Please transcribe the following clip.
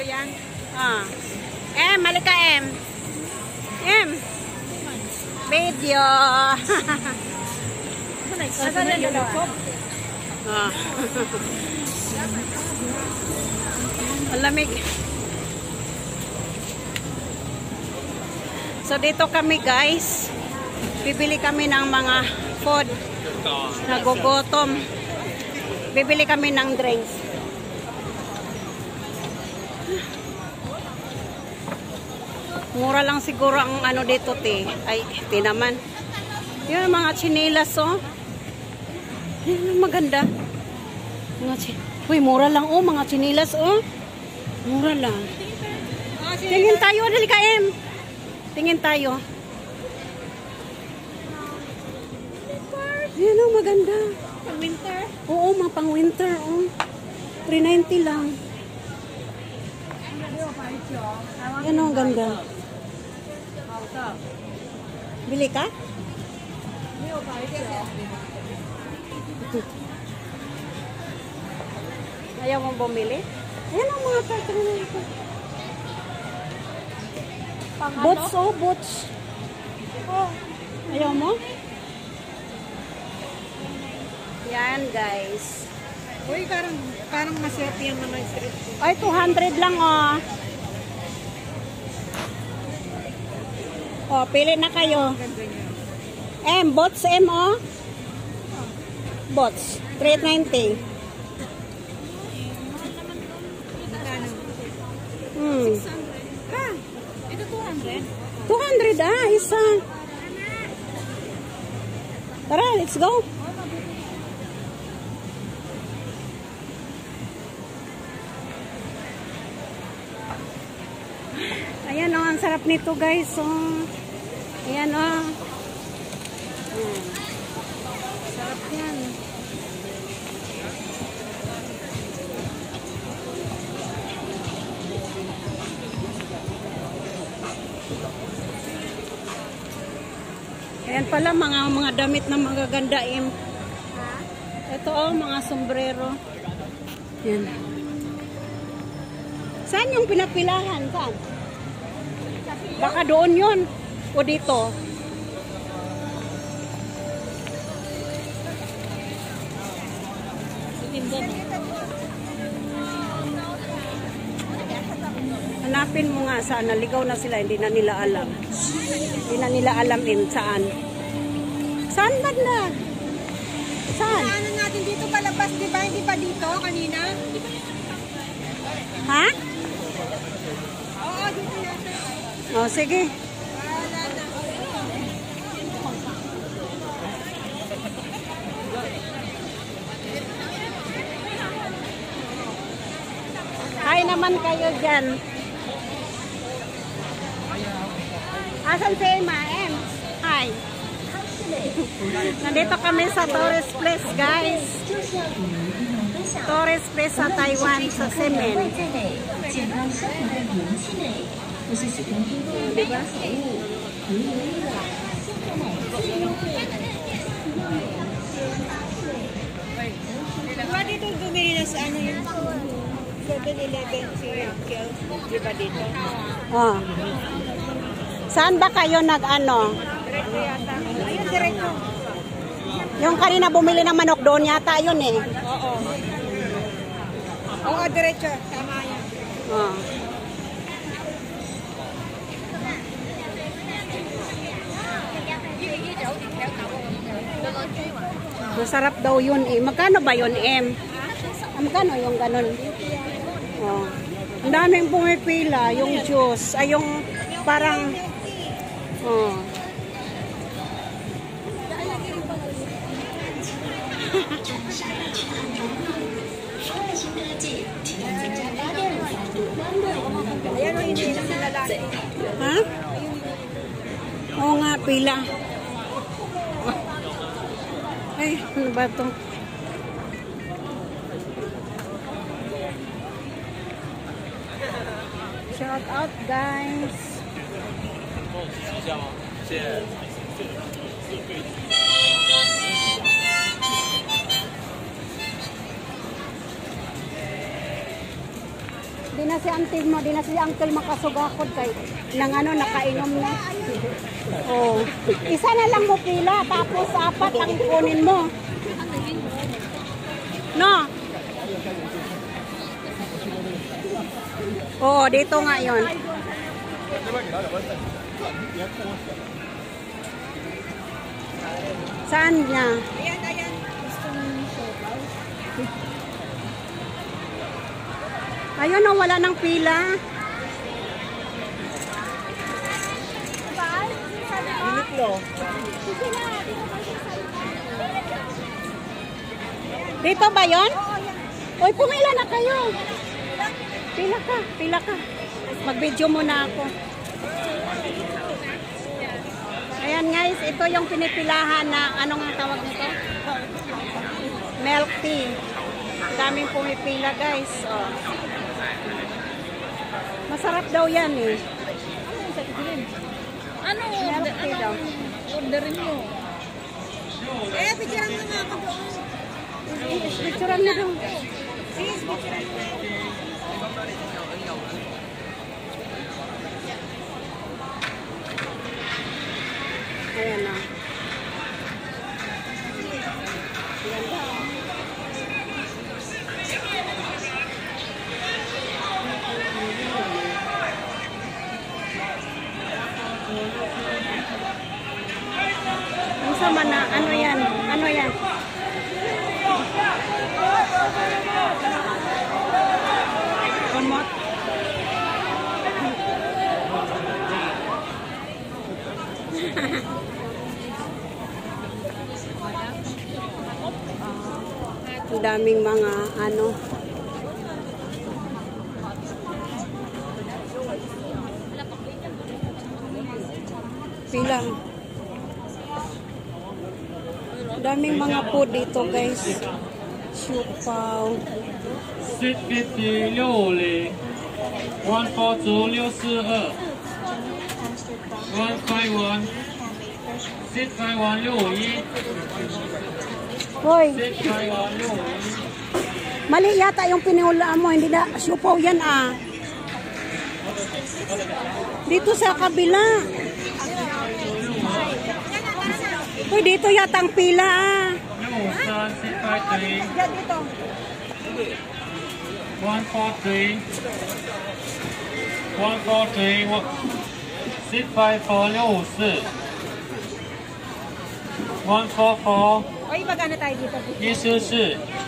yan? Ah. Malika video. Malamig. So dito kami guys. Bibili kami ng mga food. Nagugutom. Bibili kami ng drinks. Mura lang siguro ang ano dito, te. Ay, te naman. Yun, mga chinelas, oh. Yan, maganda. Uy, mura lang, oh. Mga chinelas, oh. Mura lang. Tingin tayo, dali ka, Em. Tingin tayo. Yan, oh, maganda. Pang winter? Oo, mga pang winter, oh. 390 lang. Yan, oh, ganda. Bili ka? Ayaw mong bumili? Ayan ang mga tatrin nito. Boots, oh, boots. Oh. Ayaw mo? Yan, guys. Uy, parang maswerte yung mga street food. Ay, 200 lang, oh. Oh, pili na kayo. Bots, oh. Bots, 390. Ito 200? 200, isa. Tara, let's go. Ayan, oh, ang sarap nito, guys. Oh. Ayan, oh. Sarap yan. Ayan pala, mga damit na magaganda, Im. Ito, oh, mga sombrero. Yan. Saan yung pinapilahan? Saan? Baka doon yun. O dito. Hanapin mo nga saan. Naligaw na sila. Hindi na nila alam. Hindi na nila alam saan. Saan ba na? Saan? Ano natin dito palabas, di ba? Hindi pa dito kanina? Ha? Oo, dito yata. O, sige. Hi naman kayo dyan. Asan si Emma? Hi. Nandito kami sa tourist place, guys. Tourist place sa Taiwan, sa Semen. Diba? Diba dito bumili na sa ano yung 7-Eleven si Raquel? Diba dito? Oh. Saan ba kayo nag-ano? Diretso yata. Ayun, diretso. Yung kanina bumili ng manok doon yata yun eh. Oo. Oo, diretso. Tama yan. Oh. Masarap daw yun eh. Magkano ba yun, Em? Magkano yung ganun? Oh. Ang daming pumipila, yung juice. Ay, yung parang... Oh. Ayan o, hindi na sila lalaki. Ha? Oo nga, pila. Ay, ano ba ito? Shout out, guys. Di na si auntie mo, di na si uncle makasugakod kay nang ano, nakainom na. Oh. Isa na lang mo pila, tapos apat ang kunin mo. No? Oo, dito nga yun. Saan niya? Ayan, ayan. Gusto mo yung sopaw? Ayun, oh, wala nang pila. Dito ba yun? Uy, pumila na kayo. Pila ka, pila ka. Mag-video muna ako. Ayan guys, ito yung pinipilahan na, ano nga tawag nito? Milk tea. Daming pumipila guys. Oh. Masarap daw yan eh. Ano? Milk tea daw. Orderin mo. Eh, picturean mo nga ako doon. Picturean mo daw. Sis, picturean mo nga. Ayan na. Ang sama na, ano yan? Ano yan? Kumot. Ang daming mga ano. Pila. Daming mga food dito guys. Siupaw. 650 60 142 642 151 651 61 Hoy, 651 mali yata yung pinihulaan mo. Hindi na siupaw yan ah. Dito sa kabila. Hoy, dito yata ang pila ah. 63 Diyan dito. 143 143 654 64 144 O, magana tayo dito. 144